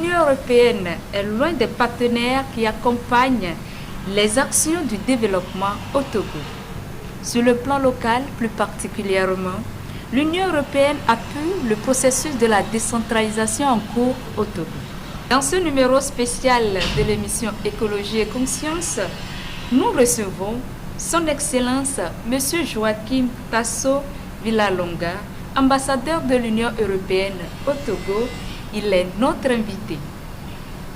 l'Union européenne est loin des partenaires qui accompagnent les actions du développement au Togo. Sur le plan local, plus particulièrement, l'Union européenne appuie le processus de la décentralisation en cours au Togo. Dans ce numéro spécial de l'émission Écologie et Conscience, nous recevons Son Excellence M. Joachim Tasso Villalonga, ambassadeur de l'Union européenne au Togo. Il est notre invité.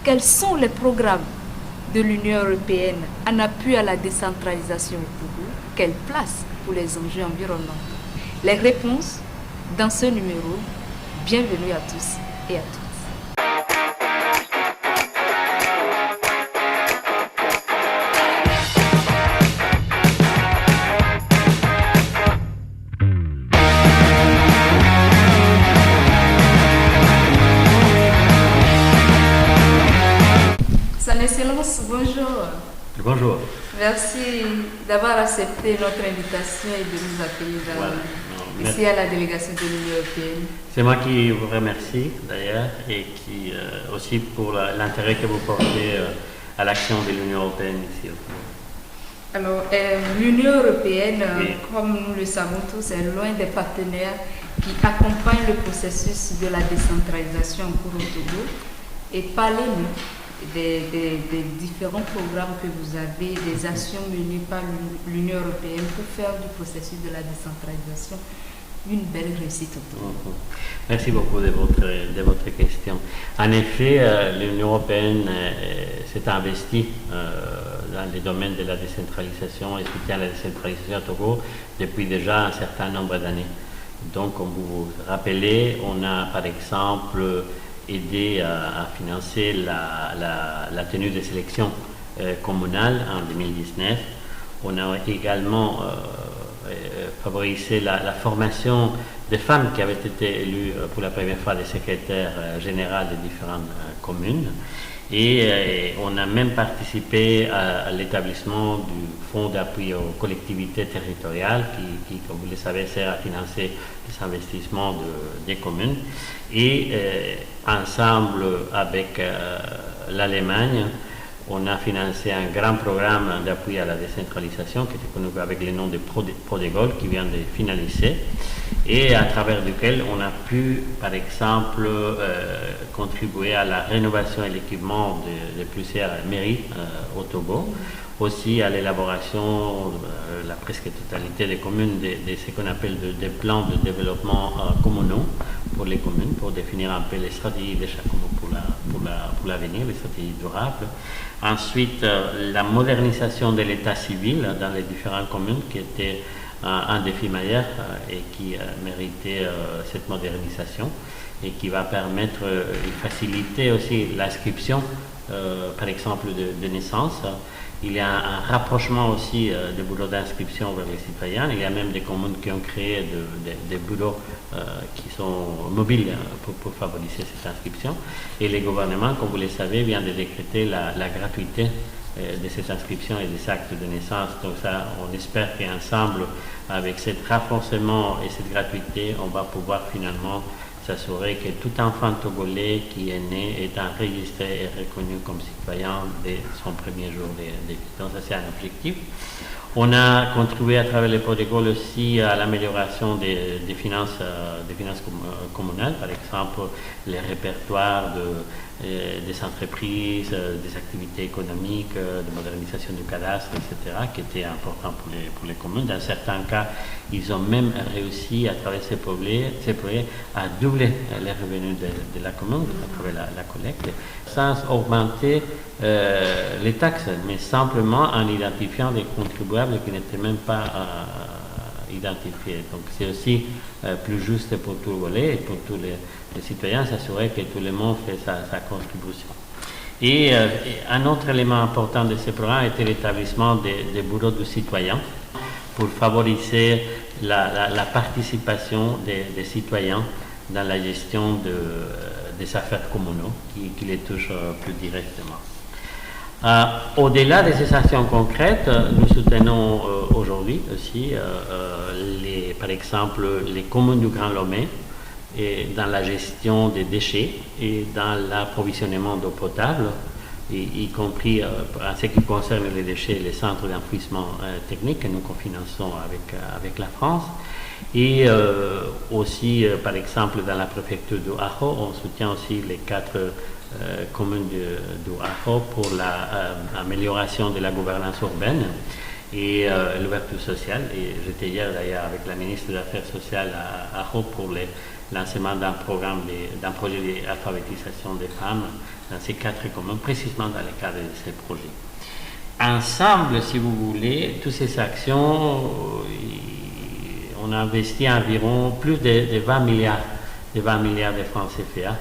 Quels sont les programmes de l'Union européenne en appui à la décentralisation au Togo? Quelle place pour les enjeux environnementaux? Les réponses dans ce numéro. Bienvenue à tous et à toutes. Son Excellence, bonjour. Bonjour. Merci d'avoir accepté notre invitation et de nous accueillir ici à la délégation de l'Union européenne. C'est moi qui vous remercie d'ailleurs et qui aussi pour l'intérêt que vous portez à l'action de l'Union européenne ici au Togo. Alors, l'Union européenne, comme nous le savons tous, est loin des partenaires qui accompagnent le processus de la décentralisation en cours au Togo. Et parlez-nous des différents programmes que vous avez, des actions menées par l'Union européenne pour faire du processus de la décentralisation une belle réussite au Togo. Merci beaucoup de votre question. En effet, l'Union européenne s'est investie dans les domaines de la décentralisation et soutient la décentralisation au Togo depuis déjà un certain nombre d'années. Donc, comme vous vous rappelez, on a par exemple aider à financer la tenue des élections communales en 2019. On a également favorisé la formation des femmes qui avaient été élues pour la première fois des secrétaires généraux des différentes communes. Et on a même participé à l'établissement du fonds d'appui aux collectivités territoriales qui, comme vous le savez, sert à financer les investissements des communes. Et ensemble avec l'Allemagne, on a financé un grand programme d'appui à la décentralisation qui était connu avec le nom de Prodégol qui vient de finaliser et à travers duquel on a pu, par exemple, contribuer à la rénovation et l'équipement de plusieurs mairies au Togo, aussi à l'élaboration de la presque totalité des communes de ce qu'on appelle des plans de développement communaux pour les communes, pour définir un peu les stratégies de chaque commune pour l'avenir, les stratégies durables. Ensuite, la modernisation de l'état civil dans les différentes communes qui était un défi majeur et qui méritait cette modernisation et qui va permettre et faciliter aussi l'inscription, par exemple, de naissance. Il y a un rapprochement aussi des bureaux d'inscription vers les citoyens. Il y a même des communes qui ont créé des bureaux qui sont mobiles pour favoriser cette inscription. Et le gouvernement, comme vous le savez, vient de décréter la gratuité de cette inscription et des actes de naissance. Donc ça, on espère qu'ensemble, avec ce renforcement et cette gratuité, on va pouvoir finalement s'assurer que tout enfant togolais qui est né est enregistré et reconnu comme citoyen dès son premier jour de vie. Donc ça, c'est un objectif. On a contribué à travers le protocole aussi à l'amélioration des finances communales, par exemple les répertoires des entreprises, des activités économiques, de modernisation du cadastre, etc., qui étaient importants pour les communes. Dans certains cas, ils ont même réussi à travers ces projets à doubler les revenus de la commune à travers la collecte, sans augmenter les taxes, mais simplement en identifiant des contribuables qui n'étaient même pas identifiés. Donc c'est aussi plus juste pour tout le volet et pour tous les citoyens, s'assurer que tout le monde fait sa contribution. Et un autre élément important de ce programme était l'établissement des bureaux de citoyens pour favoriser la participation des citoyens dans la gestion des affaires communaux qui les touchent plus directement. Au-delà de ces actions concrètes, nous soutenons aujourd'hui aussi, par exemple, les communes du Grand Lomé et dans la gestion des déchets et dans l'approvisionnement d'eau potable, y compris en ce qui concerne les déchets, les centres d'enfouissement technique que nous cofinançons avec la France. Et aussi, par exemple, dans la préfecture de Ajo, on soutient aussi les 4 communes de Ajo pour l'amélioration de la gouvernance urbaine et l'ouverture sociale. Et j'étais hier d'ailleurs avec la ministre des Affaires sociales à Ajo pour le lancement d'un projet d'alphabétisation des femmes dans ces 4 communes, précisément dans le cadre de ces projets. Ensemble, si vous voulez, toutes ces actions, on a investi environ plus de 20 milliards de francs CFA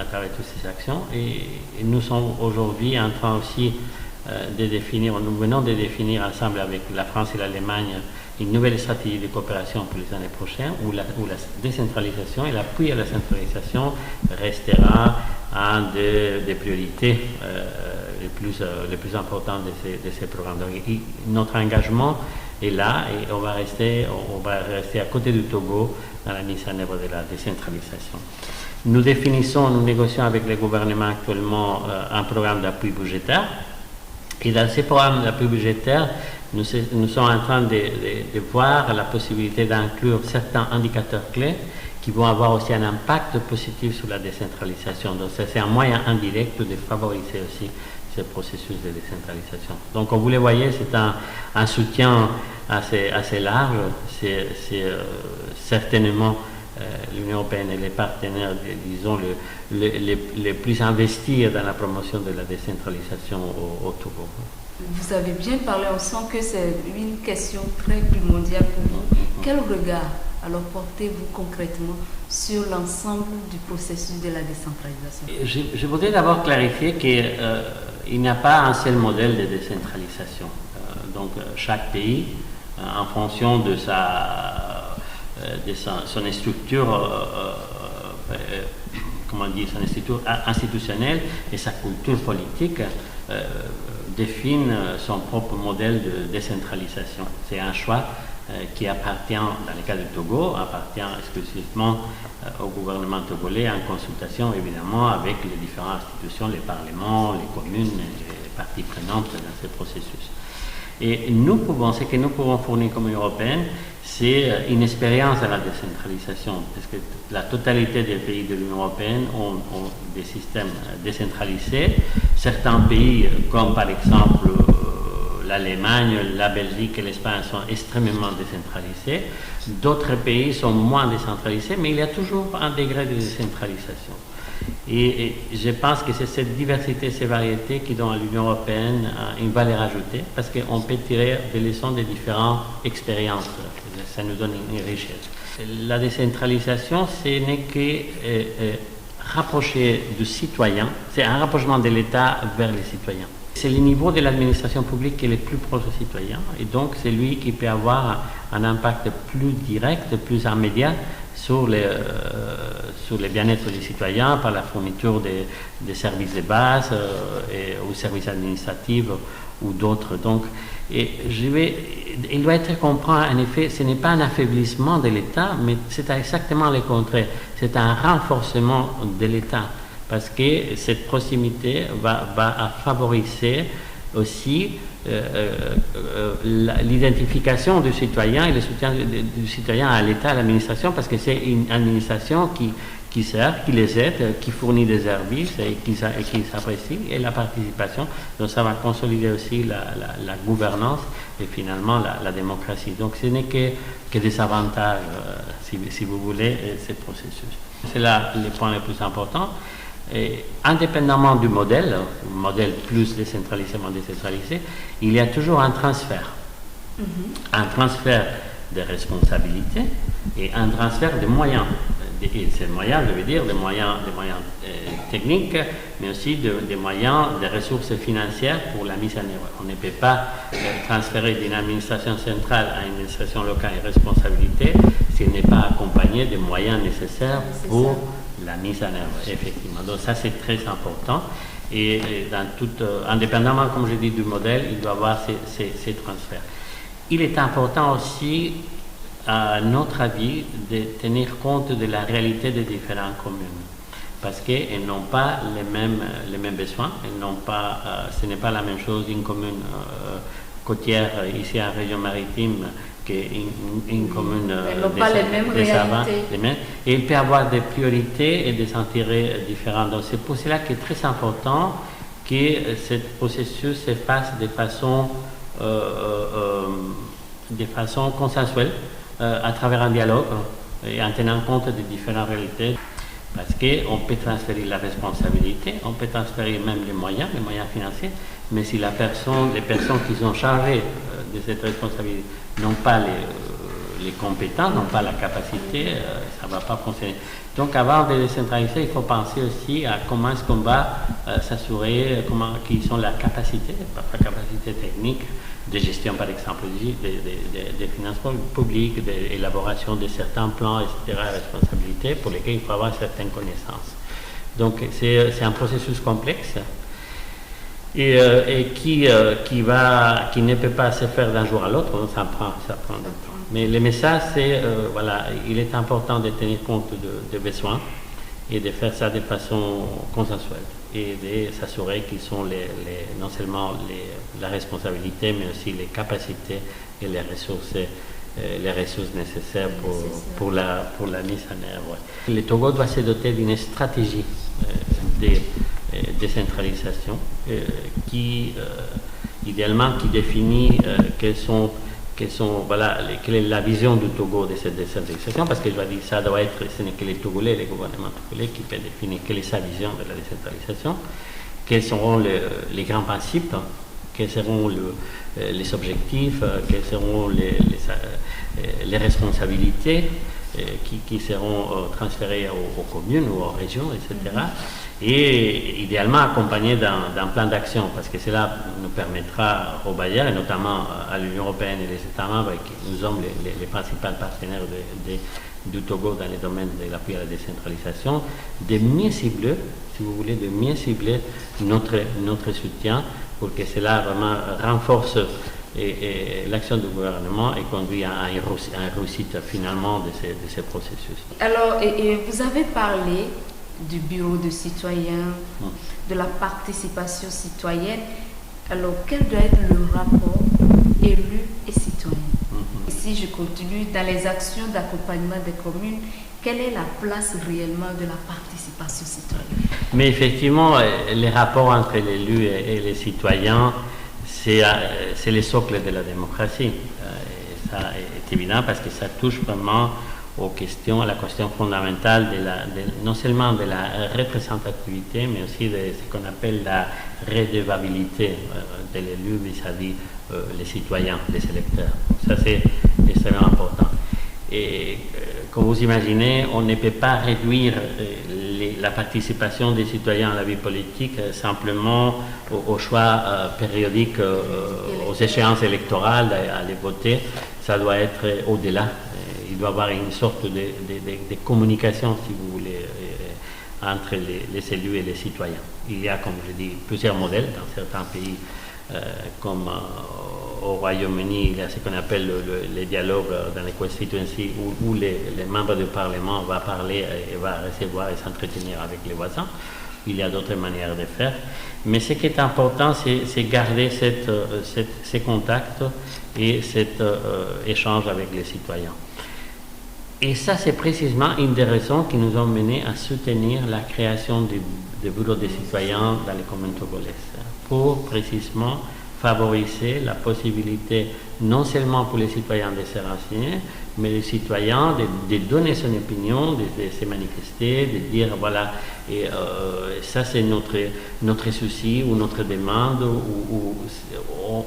à travers toutes ces actions. Et nous sommes aujourd'hui en train aussi nous venons de définir ensemble avec la France et l'Allemagne une nouvelle stratégie de coopération pour les années prochaines où la décentralisation et l'appui à la centralisation restera un des priorités les plus importantes de ces programmes. Donc, notre engagement est là et on va rester à côté du Togo dans la mise en œuvre de la décentralisation. Nous négocions avec le gouvernement actuellement un programme d'appui budgétaire. Et dans ces programmes d'appui budgétaire, nous sommes en train de voir la possibilité d'inclure certains indicateurs clés qui vont avoir aussi un impact positif sur la décentralisation. Donc c'est un moyen indirect de favoriser aussi ce processus de décentralisation. Donc comme vous le voyez, c'est un soutien assez large. C'est certainement l'Union européenne et les partenaires, disons, les plus investis dans la promotion de la décentralisation au Togo. Vous avez bien parlé, on sent que c'est une question très primordiale pour vous. Quel regard alors portez-vous concrètement sur l'ensemble du processus de la décentralisation? Je voudrais d'abord clarifier qu'il n'y a pas un seul modèle de décentralisation. Donc chaque pays, en fonction de son structure, son structure institutionnelle et sa culture politique, définit son propre modèle de décentralisation. C'est un choix qui appartient, dans le cas du Togo, appartient exclusivement au gouvernement togolais en consultation évidemment avec les différentes institutions, les parlements, les communes, les parties prenantes dans ce processus. Et ce que nous pouvons fournir comme Union européenne, c'est une expérience à la décentralisation, parce que la totalité des pays de l'Union européenne ont des systèmes décentralisés. Certains pays, comme par exemple l'Allemagne, la Belgique et l'Espagne, sont extrêmement décentralisés. D'autres pays sont moins décentralisés, mais il y a toujours un degré de décentralisation. Et je pense que c'est cette diversité, ces variétés qui donnent à l'Union européenne une valeur ajoutée, parce qu'on peut tirer des leçons des différentes expériences. Ça nous donne une richesse. La décentralisation, ce n'est que rapprocher du citoyen, c'est un rapprochement de l'État vers les citoyens. C'est le niveau de l'administration publique qui est le plus proche du citoyen, et donc c'est lui qui peut avoir un impact plus direct, plus immédiat sur le bien-être des citoyens par la fourniture des services de base ou services administratifs ou d'autres. Donc, il doit être compris, en effet, ce n'est pas un affaiblissement de l'État, mais c'est exactement le contraire. C'est un renforcement de l'État, parce que cette proximité va favoriser aussi l'identification du citoyen et le soutien du citoyen à l'État, à l'administration, parce que c'est une administration qui sert, qui les aide, qui fournit des services et qui s'apprécie, et la participation. Donc ça va consolider aussi la gouvernance et finalement la démocratie. Donc ce n'est que des avantages, si vous voulez, ce processus. C'est là le point le plus important. Et indépendamment du modèle plus décentralisé, moins décentralisé, il y a toujours un transfert. Un transfert de responsabilités et un transfert de moyens. Et ces moyens, je veux dire, des moyens techniques, mais aussi des moyens, des ressources financières pour la mise en œuvre. On ne peut pas transférer d'une administration centrale à une administration locale une responsabilité s'il n'est pas accompagné des moyens nécessaires pour la mise en œuvre, effectivement. Donc ça, c'est très important. Et indépendamment, comme je dis, du modèle, il doit y avoir ces transferts. Il est important aussi à notre avis, de tenir compte de la réalité des différentes communes. Parce qu'elles n'ont pas les mêmes besoins, ce n'est pas la même chose une commune côtière ici en région maritime qu'une commune elles n'ont pas les mêmes réalités. Et il peut y avoir des priorités et des intérêts différents. Donc c'est pour cela qu'il est très important que ce processus se fasse de façon consensuelle, à travers un dialogue et en tenant compte des différentes réalités. Parce qu'on peut transférer la responsabilité, on peut transférer même les moyens financiers, mais si les personnes qui sont chargées de cette responsabilité n'ont pas les compétences, n'ont pas la capacité, ça ne va pas fonctionner. Donc avant de décentraliser, il faut penser aussi à comment est-ce qu'on va s'assurer, quelles sont la capacité, parfois capacité technique, de gestion par exemple, des finances publiques, d'élaboration de certains plans, etc., responsabilités pour lesquels il faut avoir certaines connaissances. Donc c'est un processus complexe et qui ne peut pas se faire d'un jour à l'autre, donc ça prend du temps. Mais le message c'est, il est important de tenir compte des besoins et de faire ça de façon consensuelle et de s'assurer qu'ils sont non seulement la responsabilité, mais aussi les capacités et les ressources nécessaires pour la mise en œuvre. Le Togo doit se doter d'une stratégie de décentralisation idéalement qui définit quelle est la vision du Togo de cette décentralisation, parce que je dois dire ça doit être, ce n'est que les Togolais, les gouvernements togolais qui peuvent définir quelle est sa vision de la décentralisation, quels seront les grands principes, quels seront les objectifs, quelles seront les responsabilités qui seront transférées aux communes ou aux régions, etc. Et idéalement accompagné d'un plan d'action, parce que cela nous permettra aux bailleurs, et notamment à l'Union européenne et les États membres, qui nous sommes les principaux partenaires du Togo dans les domaines de l'appui à la décentralisation, de mieux cibler, si vous voulez, notre soutien pour que cela vraiment renforce l'action du gouvernement et conduit à une réussite finalement de ces processus. Alors, vous avez parlé du bureau de citoyens, de la participation citoyenne. Alors, quel doit être le rapport élu et citoyen? Et si je continue dans les actions d'accompagnement des communes, quelle est la place réellement de la participation citoyenne? Mais effectivement, les rapports entre l'élu et les citoyens, c'est le socle de la démocratie. Et ça est évident parce que ça touche vraiment à la question fondamentale non seulement de la représentativité, mais aussi de ce qu'on appelle la redevabilité de l'élu vis-à-vis les citoyens, les électeurs. Ça, c'est extrêmement important. Et comme vous imaginez, on ne peut pas réduire la participation des citoyens à la vie politique simplement au choix périodique, aux échéances électorales, à aller voter. Ça doit être au-delà. Il doit y avoir une sorte de communication, si vous voulez, entre les élus et les citoyens. Il y a, comme je dis, plusieurs modèles dans certains pays, comme au Royaume-Uni, il y a ce qu'on appelle les dialogues dans les constituencies où les membres du Parlement vont parler et vont recevoir et s'entretenir avec les voisins. Il y a d'autres manières de faire. Mais ce qui est important, c'est garder ces contacts et cet échange avec les citoyens. Et ça, c'est précisément une des raisons qui nous ont mené à soutenir la création des bureaux des citoyens dans les communes togolaises, pour précisément favoriser la possibilité, non seulement pour les citoyens de se renseigner, mais les citoyens de donner son opinion, de se manifester, de dire voilà, et ça c'est notre souci ou notre demande, ou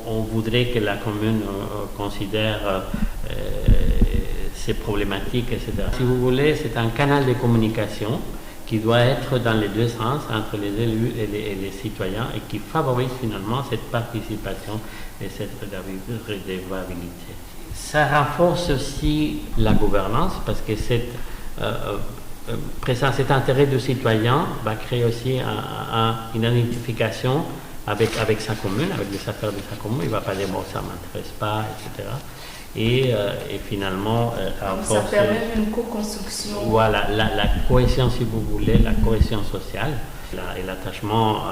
on voudrait que la commune considère ces problématiques, etc. Si vous voulez, c'est un canal de communication qui doit être dans les deux sens, entre les élus et les citoyens, et qui favorise finalement cette participation et cette redevabilité. Ça renforce aussi la gouvernance, parce que cet intérêt du citoyen va créer aussi une identification avec sa commune, avec les affaires de sa commune. Il ne va pas dire bon, ça ne m'intéresse pas, etc. et finalement ça permet une co-construction. Voilà, la cohésion, si vous voulez, la cohésion sociale et l'attachement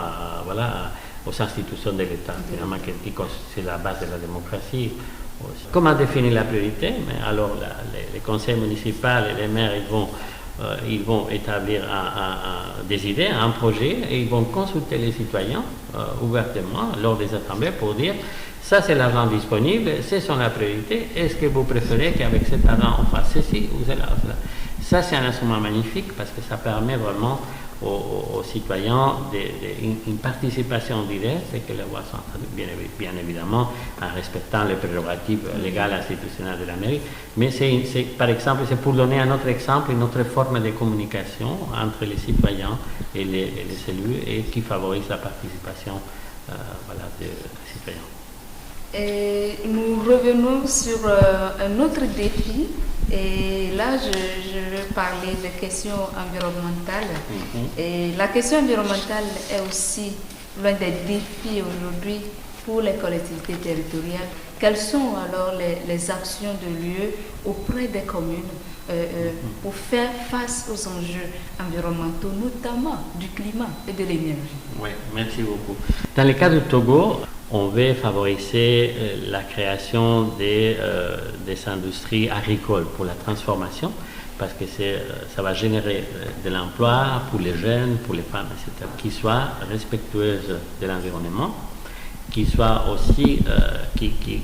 aux institutions de l'État, finalement, c'est la base de la démocratie. Aussi. Comment définir la priorité? Mais alors, les conseils municipaux et les maires, ils vont établir des idées, un projet, et ils vont consulter les citoyens ouvertement lors des assemblées pour dire ça c'est l'argent disponible, c'est son la priorité, est-ce que vous préférez qu'avec cet argent on fasse ceci ou cela? Ça c'est un instrument magnifique parce que ça permet vraiment aux citoyens une participation directe et que les voix sont bien évidemment en respectant les prérogatives légales et institutionnelles de la mairie. Mais par exemple, c'est pour donner un autre exemple, une autre forme de communication entre les citoyens et les élus et qui favorise la participation des citoyens. Et nous revenons sur un autre défi. Et là, je veux parler de questions environnementales. Et la question environnementale est aussi l'un des défis aujourd'hui pour les collectivités territoriales. Quelles sont alors les actions de l'UE auprès des communes pour faire face aux enjeux environnementaux, notamment du climat et de l'énergie? Oui, merci beaucoup. Dans le cas du Togo, on veut favoriser la création des industries agricoles pour la transformation parce que ça va générer de l'emploi pour les jeunes, pour les femmes, etc., qui soient respectueuses de l'environnement, qui soient aussi, qui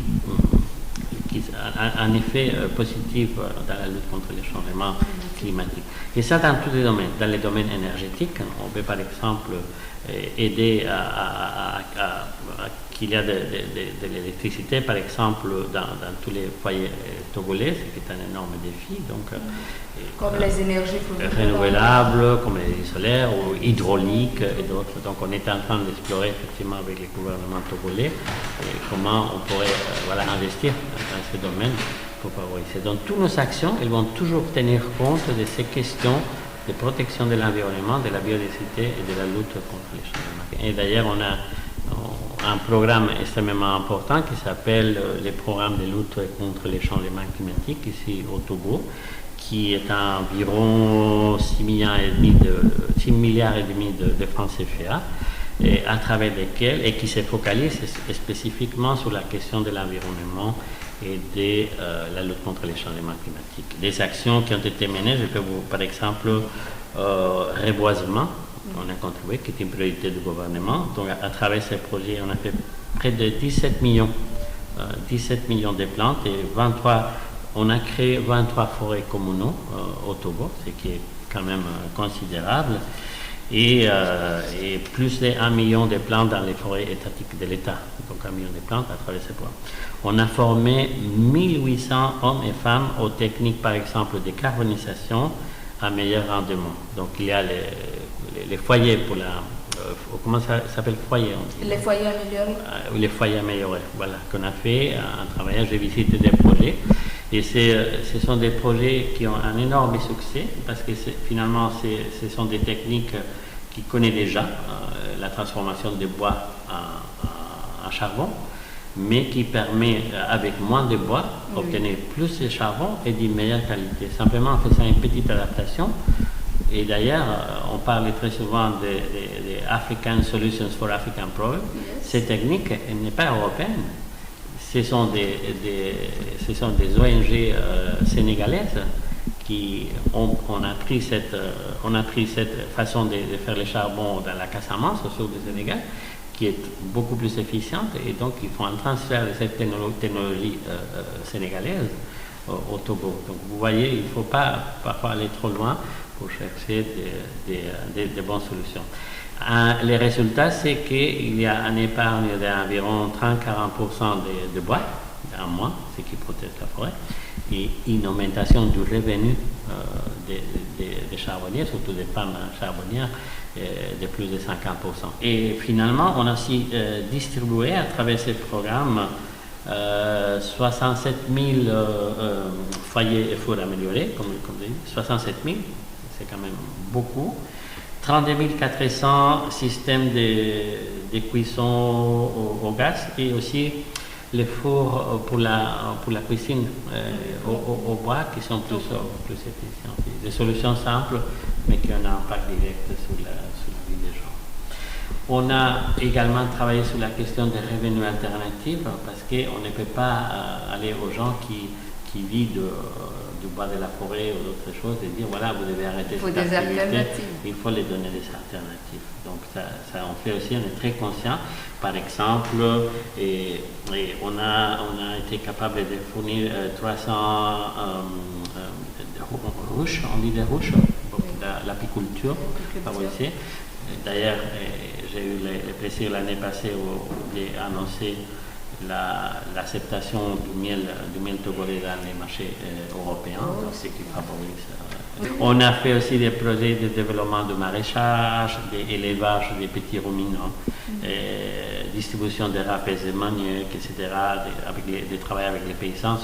un effet positif dans la lutte contre les changements climatiques. Et ça dans tous les domaines. Dans les domaines énergétiques, on peut par exemple aider à qu'il y a de l'électricité, par exemple, dans tous les foyers togolais, ce qui est un énorme défi. Donc, comme les énergies renouvelables, comme les solaires ou hydrauliques et d'autres. Donc on est en train d'explorer effectivement avec les gouvernements togolais comment on pourrait investir dans ce domaine pour favoriser. Donc toutes nos actions, elles vont toujours tenir compte de ces questions de protection de l'environnement, de la biodiversité et de la lutte contre les changements. Et d'ailleurs, on a un programme extrêmement important qui s'appelle le programme de lutte contre les changements climatiques ici au Togo, qui est à environ 6 milliards et demi de francs CFA, et à travers lesquels, et qui se focalise spécifiquement sur la question de l'environnement et de la lutte contre les changements climatiques. Des actions qui ont été menées, je peux vous, par exemple, reboisement, on a contribué, qui est une priorité du gouvernement. Donc à travers ces projets, on a fait près de 17 millions de plantes et on a créé 23 forêts communaux au Togo, ce qui est quand même considérable, et plus de 1 million de plantes dans les forêts étatiques de l'État, donc 1 million de plantes à travers ces programmes. On a formé 1800 hommes et femmes aux techniques, par exemple, de carbonisation à meilleur rendement. Donc il y a les foyers pour comment ça s'appelle, foyer? Les foyers améliorés. Les foyers améliorés, voilà, qu'on a fait en travaillant. J'ai visité des projets et ce sont des projets qui ont un énorme succès parce que finalement ce sont des techniques qui connaissent déjà la transformation des bois en charbon, mais qui permet avec moins de bois d'obtenir plus de charbon et d'une meilleure qualité. Simplement en faisant une petite adaptation. Et d'ailleurs, on parle très souvent des African Solutions for African Problems. Ces techniques n'est pas européenne. Ce sont des ONG sénégalaises qui on a pris cette façon de faire le charbon dans la Casamance, au sud du Sénégal, qui est beaucoup plus efficiente, et donc ils font un transfert de cette technologie sénégalaise au Togo. Donc vous voyez, il ne faut pas parfois aller trop loin pour chercher des bonnes solutions. Les résultats, c'est qu'il y a une épargne d'environ 30-40% de bois en moins, ce qui protège la forêt, et une augmentation du revenu des charbonniers, surtout des femmes charbonnières, de plus de 50%. Et finalement, on a aussi distribué à travers ce programme 67 000 foyers et fours améliorés, comme vous dites, 67 000, c'est quand même beaucoup. 32 400 systèmes de cuisson au gaz et aussi les fours pour la cuisine au bois qui sont plus efficients. Des solutions simples, mais qui ont un impact direct sur la vie des gens. On a également travaillé sur la question des revenus alternatifs, parce qu'on ne peut pas aller aux gens qui vivent du bois de la forêt ou d'autres choses et dire voilà, vous devez arrêter cette activité. Il faut les donner des alternatives. Donc ça on fait aussi, on est très conscient. Par exemple, et on a été capable de fournir 300 ruches, on dit des ruches, pour l'apiculture favorisée. D'ailleurs, j'ai eu le plaisir l'année passée où j'ai annoncé l'acceptation du miel togolais dans les marchés européens, donc ce qui favorise. On a fait aussi des projets de développement de maraîchage, d'élevage des petits ruminants, distribution de râpes et manioc, etc., de travail avec les paysans.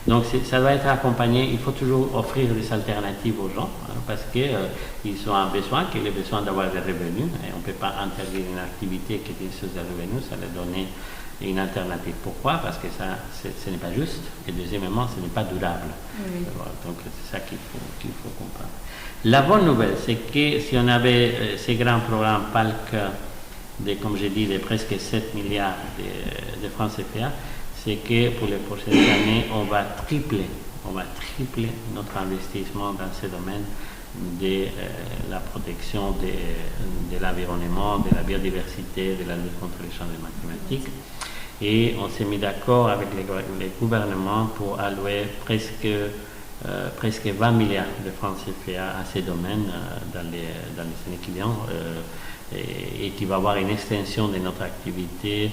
Donc ça doit être accompagné, il faut toujours offrir des alternatives aux gens, parce qu'ils ont un besoin, qu'ils ont besoin d'avoir des revenus, et on ne peut pas interdire une activité qui est source de revenus, ça leur donner une alternative. Pourquoi? Parce que ce n'est pas juste, et deuxièmement, ce n'est pas durable. Donc c'est ça qu'il faut comprendre. La bonne nouvelle, c'est que si on avait ces grands programmes PALC, comme j'ai dit, de presque 7 milliards de francs CFA, c'est que pour les prochaines années, on va tripler notre investissement dans ce domaine de la protection de l'environnement, de la biodiversité, de la lutte contre les changements climatiques. Et on s'est mis d'accord avec les gouvernements pour allouer presque 20 milliards de francs CFA à ces domaines dans les années qui viennent, et qui va avoir une extension de notre activité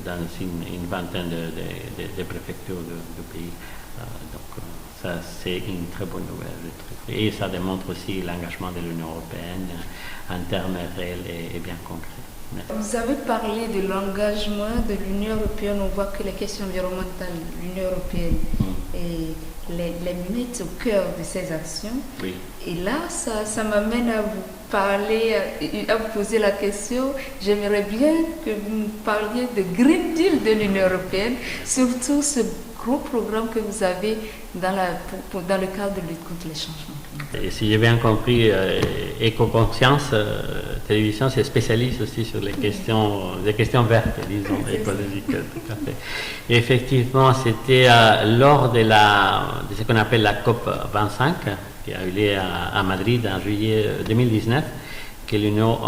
dans une vingtaine de préfectures du pays. Donc ça, c'est une très bonne nouvelle. Et ça démontre aussi l'engagement de l'Union européenne en termes réels et bien concrets. Merci. Vous avez parlé de l'engagement de l'Union européenne. On voit que les questions environnementales, l'Union européenne les mettent au cœur de ses actions. Oui. Et là, ça m'amène à vous parler, à vous poser la question. J'aimerais bien que vous me parliez de Green Deal de l'Union européenne, surtout ce gros programme que vous avez dans le cadre de lutte contre les changements. Et si j'ai bien compris, Éco-Conscience Télévision se spécialise aussi sur les questions vertes, disons, écologiques. Tout à fait. Et effectivement, c'était lors de ce qu'on appelle la COP 25, qui a eu lieu à Madrid en juillet 2019, que l'Union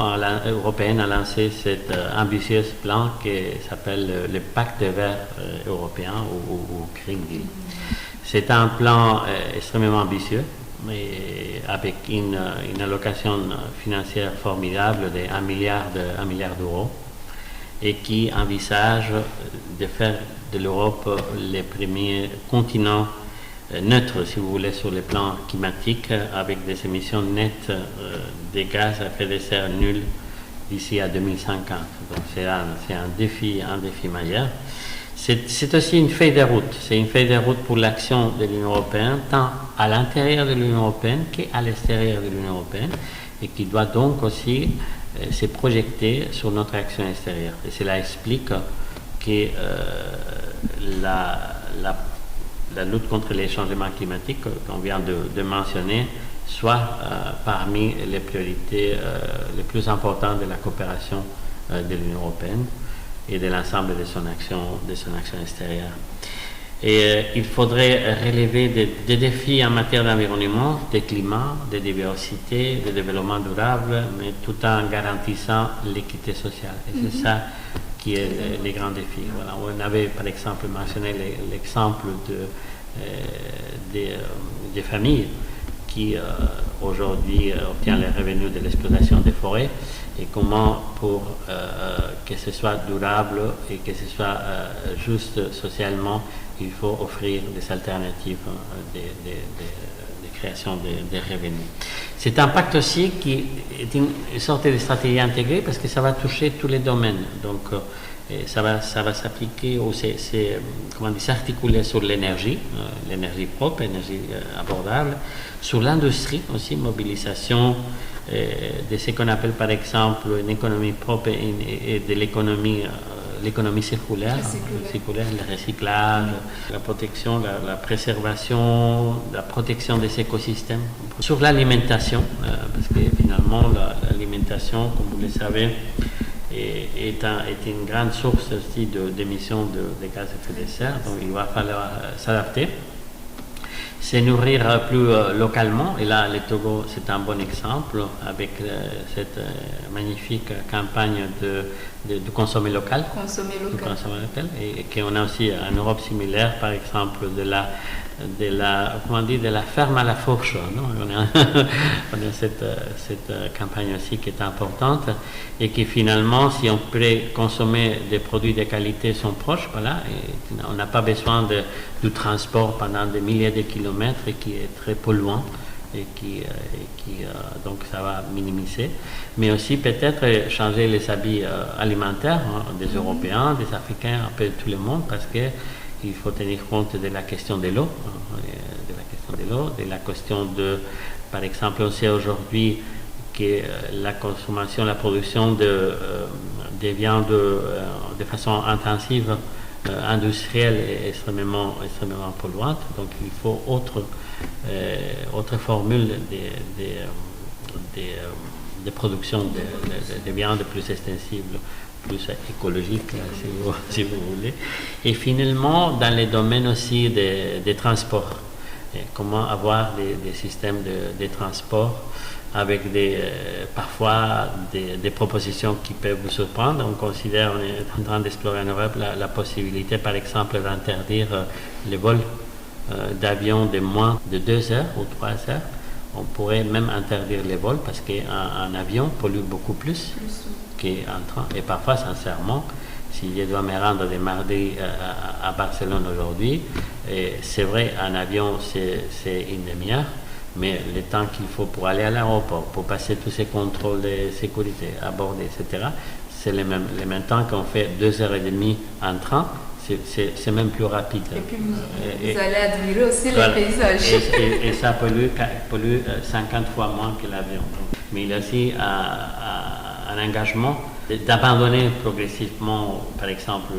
européenne a lancé cet ambitieux plan qui s'appelle le Pacte vert européen ou Green Deal. C'est un plan extrêmement ambitieux, mais avec une allocation financière formidable de 1 milliard d'euros, et qui envisage de faire de l'Europe le premier continent neutre, si vous voulez, sur le plan climatique, avec des émissions nettes de gaz à effet de serre nulles d'ici à 2050. Donc c'est un défi majeur. C'est aussi une feuille de route. C'est une feuille de route pour l'action de l'Union européenne, tant à l'intérieur de l'Union européenne qu'à l'extérieur de l'Union européenne, et qui doit donc aussi se projeter sur notre action extérieure. Et cela explique que la lutte contre les changements climatiques qu'on vient de mentionner soit parmi les priorités les plus importantes de la coopération de l'Union européenne et de l'ensemble de son action extérieure. Et il faudrait relever des défis en matière d'environnement, de climat, de diversité, de développement durable, mais tout en garantissant l'équité sociale. Et c'est ça qui est les grands défis. Voilà. On avait par exemple mentionné l'exemple des familles qui aujourd'hui obtiennent les revenus de l'exploitation des forêts, et comment pour que ce soit durable et que ce soit juste socialement, il faut offrir des alternatives de création de revenus. C'est un pacte aussi qui est une sorte de stratégie intégrée, parce que ça va toucher tous les domaines. Donc ça va s'appliquer, s'articuler sur l'énergie, l'énergie propre, l'énergie abordable, sur l'industrie aussi, mobilisation de ce qu'on appelle par exemple une économie propre et de l'économie l'économie circulaire, le recyclage, la protection, la préservation, la protection des écosystèmes. Sur l'alimentation, parce que finalement l'alimentation, comme vous le savez, est une grande source aussi d'émissions de gaz à effet de serre, donc il va falloir s'adapter. Se nourrir plus localement, et là le Togo c'est un bon exemple avec cette magnifique campagne de consommer local. Et qu'on a aussi en Europe similaire, par exemple de la ferme à la fourche. Non, on a cette campagne aussi qui est importante et qui finalement, si on peut consommer des produits de qualité sont proches, voilà, et on n'a pas besoin du transport pendant des milliers de kilomètres et qui est très polluant. Et donc ça va minimiser, mais aussi peut-être changer les habits alimentaires des Européens, des Africains, un peu de tout le monde, parce qu'il faut tenir compte de la question de l'eau, de la question de, par exemple, on sait aujourd'hui que la consommation, la production de viande de façon intensive, industrielle est extrêmement polluante, donc il faut autre formule de production de viande plus extensible, plus écologique, si vous voulez. Et finalement, dans les domaines aussi des transports, comment avoir des systèmes de transport avec parfois des propositions qui peuvent vous surprendre. On considère, on est en train d'explorer en Europe la possibilité, par exemple, d'interdire les vols d'avions de moins de 2 heures ou 3 heures. On pourrait même interdire les vols parce qu'un avion pollue beaucoup plus qu'un train. Et parfois, sincèrement, si je dois me rendre de mardi à Barcelone aujourd'hui, c'est vrai, un avion, c'est une demi-heure, mais le temps qu'il faut pour aller à l'aéroport, pour passer tous ces contrôles de sécurité, aborder, etc., c'est le même temps qu'on fait 2h30 en train. C'est même plus rapide. Et puis vous allez admirer aussi les paysages. Et ça pollue 50 fois moins que l'avion. Mais il y a aussi un engagement d'abandonner progressivement, par exemple,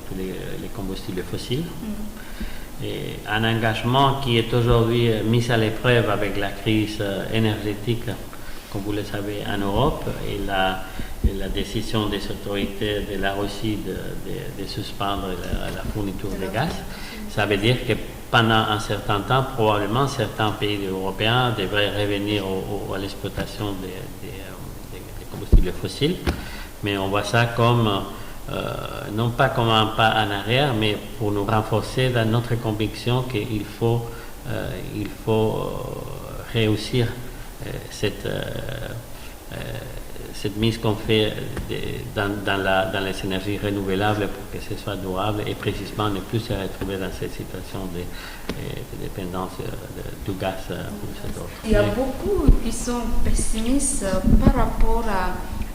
tous les combustibles fossiles. Et un engagement qui est aujourd'hui mis à l'épreuve avec la crise énergétique, comme vous le savez, en Europe, et la décision des autorités de la Russie de suspendre la fourniture de gaz. Ça veut dire que pendant un certain temps, probablement, certains pays européens devraient revenir à l'exploitation des combustibles fossiles, mais on voit ça comme non pas comme un pas en arrière, mais pour nous renforcer dans notre conviction qu'il faut réussir cette mise qu'on fait dans les énergies renouvelables pour que ce soit durable et précisément ne plus se retrouver dans cette situation de dépendance du gaz ou cet autre. Il y a beaucoup qui sont pessimistes par rapport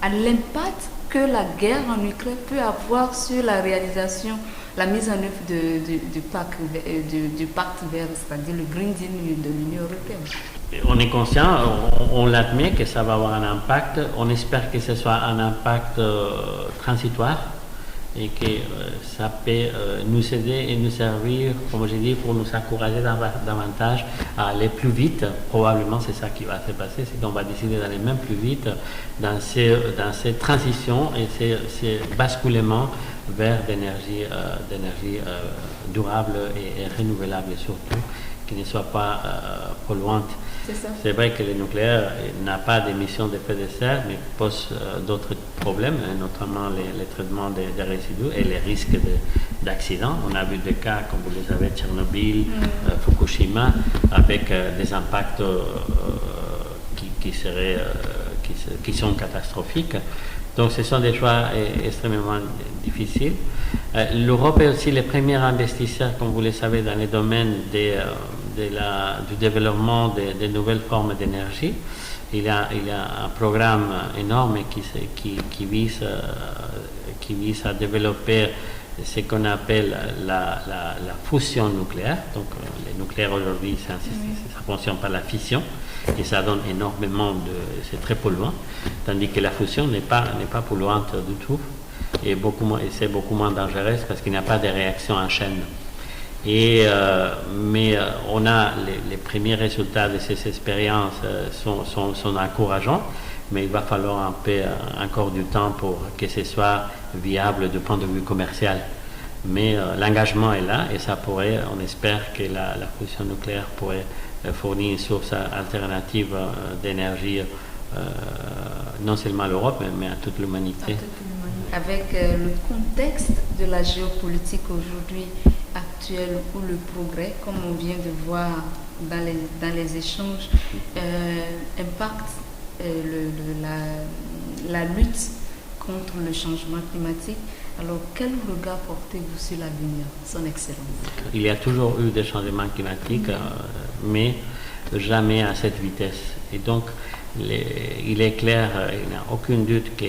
à l'impact que la guerre en Ukraine peut avoir sur la réalisation, la mise en œuvre du pacte vert, c'est-à-dire le Green Deal de l'Union européenne. On est conscient, on l'admet que ça va avoir un impact. On espère que ce soit un impact transitoire et que ça peut nous aider et nous servir, comme j'ai dit, pour nous encourager davantage à aller plus vite. Probablement, c'est ça qui va se passer, c'est qu'on va décider d'aller même plus vite dans ces transitions et ces basculements vers d'énergie durable et renouvelable surtout, qui ne soit pas polluante. C'est vrai que le nucléaire n'a pas d'émission d'effet de serre, mais pose d'autres problèmes, notamment les traitements des résidus et les risques d'accidents. On a vu des cas, comme vous le savez, Tchernobyl, Fukushima, avec des impacts qui sont catastrophiques. Donc ce sont des choix extrêmement difficiles. L'Europe est aussi le premier investisseur, comme vous le savez, dans les domaines du développement de nouvelles formes d'énergie. Il y a un programme énorme qui vise à développer ce qu'on appelle la fusion nucléaire. Donc le nucléaire aujourd'hui, ça fonctionne par la fission et ça donne énormément c'est très polluant, tandis que la fusion n'est pas polluante du tout. et c'est beaucoup moins dangereux parce qu'il n'y a pas de réaction en chaîne. Mais on a les premiers résultats de ces expériences sont encourageants, mais il va falloir un peu encore du temps pour que ce soit viable du point de vue commercial. Mais l'engagement est là et ça pourrait, on espère que la fusion nucléaire pourrait fournir une source alternative d'énergie non seulement à l'Europe mais à toute l'humanité. Avec le contexte de la géopolitique aujourd'hui actuelle où le progrès, comme on vient de voir dans les échanges, impacte la lutte contre le changement climatique. Alors, quel regard portez-vous sur l'avenir, Son Excellence? Il y a toujours eu des changements climatiques, mais jamais à cette vitesse. Et donc, il est clair, il n'y a aucun doute que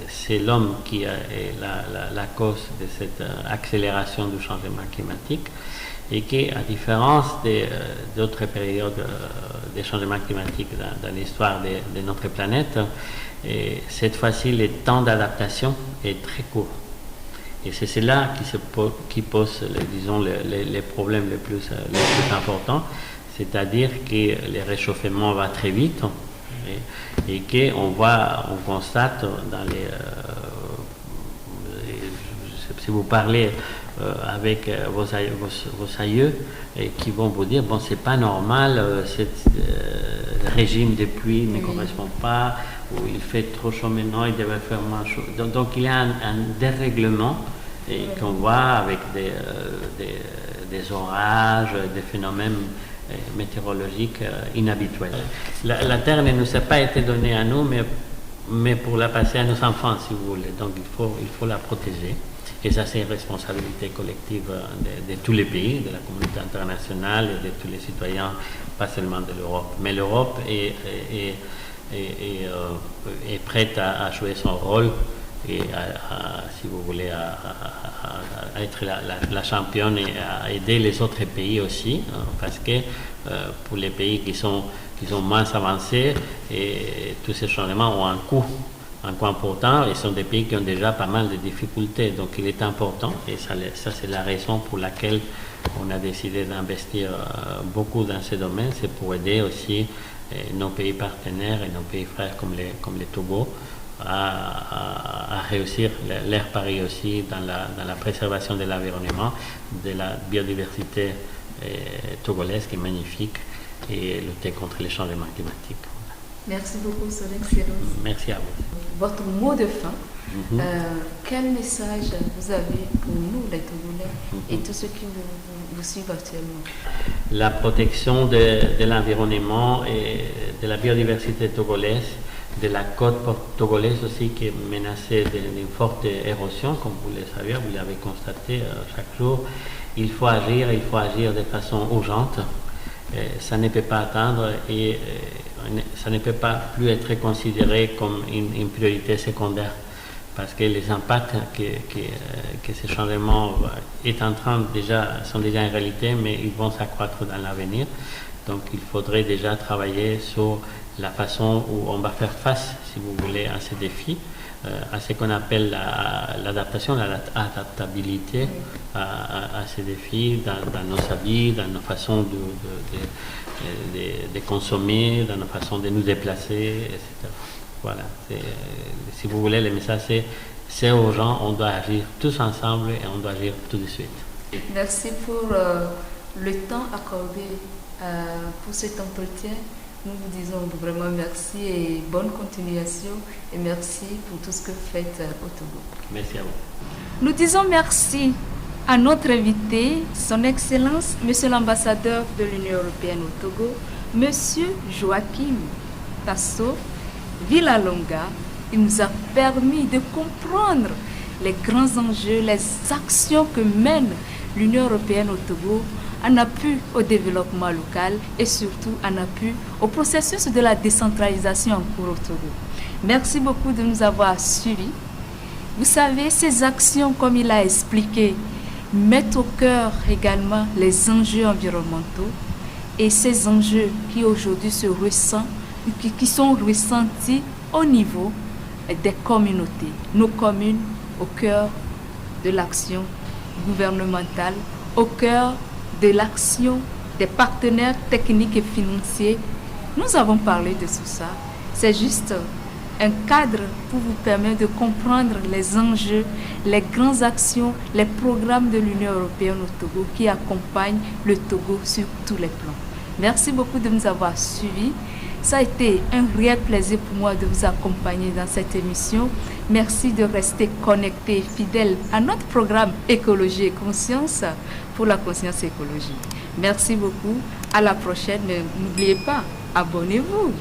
c'est l'homme qui est la cause de cette accélération du changement climatique et qu'à différence d'autres périodes des changements climatiques dans l'histoire de notre planète, cette fois-ci, le temps d'adaptation est très court. Et c'est cela qui pose, disons, les problèmes les plus importants, c'est-à-dire que le réchauffement va très vite et qu'on constate dans si vous parlez avec vos aïeux qui vont vous dire, bon, c'est pas normal, ce régime de pluie ne correspond pas, ou il fait trop chaud maintenant, il devait faire moins chaud. Donc il y a un dérèglement qu'on voit avec des orages, des phénomènes météorologiques inhabituels. La Terre ne nous a pas été donnée à nous, mais pour la passer à nos enfants, si vous voulez. Donc il faut la protéger. Et ça, c'est une responsabilité collective de tous les pays, de la communauté internationale et de tous les citoyens, pas seulement de l'Europe. Mais l'Europe est prête à jouer son rôle et si vous voulez, à être la championne et à aider les autres pays aussi, parce que pour les pays qui sont moins avancés, et tous ces changements ont un coût important, et sont des pays qui ont déjà pas mal de difficultés. Donc il est important, et ça c'est la raison pour laquelle on a décidé d'investir beaucoup dans ce domaine, c'est pour aider aussi nos pays partenaires et nos pays frères comme les Togo à réussir leur pari aussi dans la préservation de l'environnement, de la biodiversité togolaise qui est magnifique, et lutter contre les changements climatiques. Merci beaucoup, Son Excellence. Merci à vous. Votre mot de fin, quel message vous avez pour nous, les Togolais, et tous ceux qui vous suivent actuellement? La protection de l'environnement et de la biodiversité togolaise, de la côte togolaise aussi qui est menacée d'une forte érosion, comme vous le savez, vous l'avez constaté chaque jour. Il faut agir de façon urgente. Ça ne peut pas attendre et ça ne peut pas plus être considéré comme une priorité secondaire, parce que les impacts que ces changements sont déjà une réalité, mais ils vont s'accroître dans l'avenir. Donc il faudrait déjà travailler sur la façon où on va faire face, si vous voulez, à ces défis, à ce qu'on appelle l'adaptation, l'adaptabilité à ces défis dans nos habits, dans nos façons de consommer, dans nos façons de nous déplacer, etc. Voilà. Si vous voulez, le message c'est urgent, on doit agir tous ensemble et on doit agir tout de suite. Merci pour le temps accordé pour cet entretien. Nous vous disons vraiment merci et bonne continuation, et merci pour tout ce que vous faites au Togo. Merci à vous. Nous disons merci à notre invité, Son Excellence, Monsieur l'ambassadeur de l'Union européenne au Togo, Monsieur Joachim Tasso Villalonga. Il nous a permis de comprendre les grands enjeux, les actions que mène l'Union européenne au Togo en appui au développement local et surtout en appui au processus de la décentralisation en cours au Togo. Merci beaucoup de nous avoir suivis. Vous savez, ces actions, comme il a expliqué, mettent au cœur également les enjeux environnementaux et ces enjeux qui aujourd'hui qui sont ressentis au niveau des communautés, nos communes au cœur de l'action gouvernementale, au cœur de l'action des partenaires techniques et financiers. Nous avons parlé de tout ça. C'est juste un cadre pour vous permettre de comprendre les enjeux, les grandes actions, les programmes de l'Union européenne au Togo qui accompagnent le Togo sur tous les plans. Merci beaucoup de nous avoir suivis. Ça a été un réel plaisir pour moi de vous accompagner dans cette émission. Merci de rester connectés et fidèles à notre programme Écologie et Conscience pour la conscience écologique. Merci beaucoup. À la prochaine. N'oubliez pas, abonnez-vous.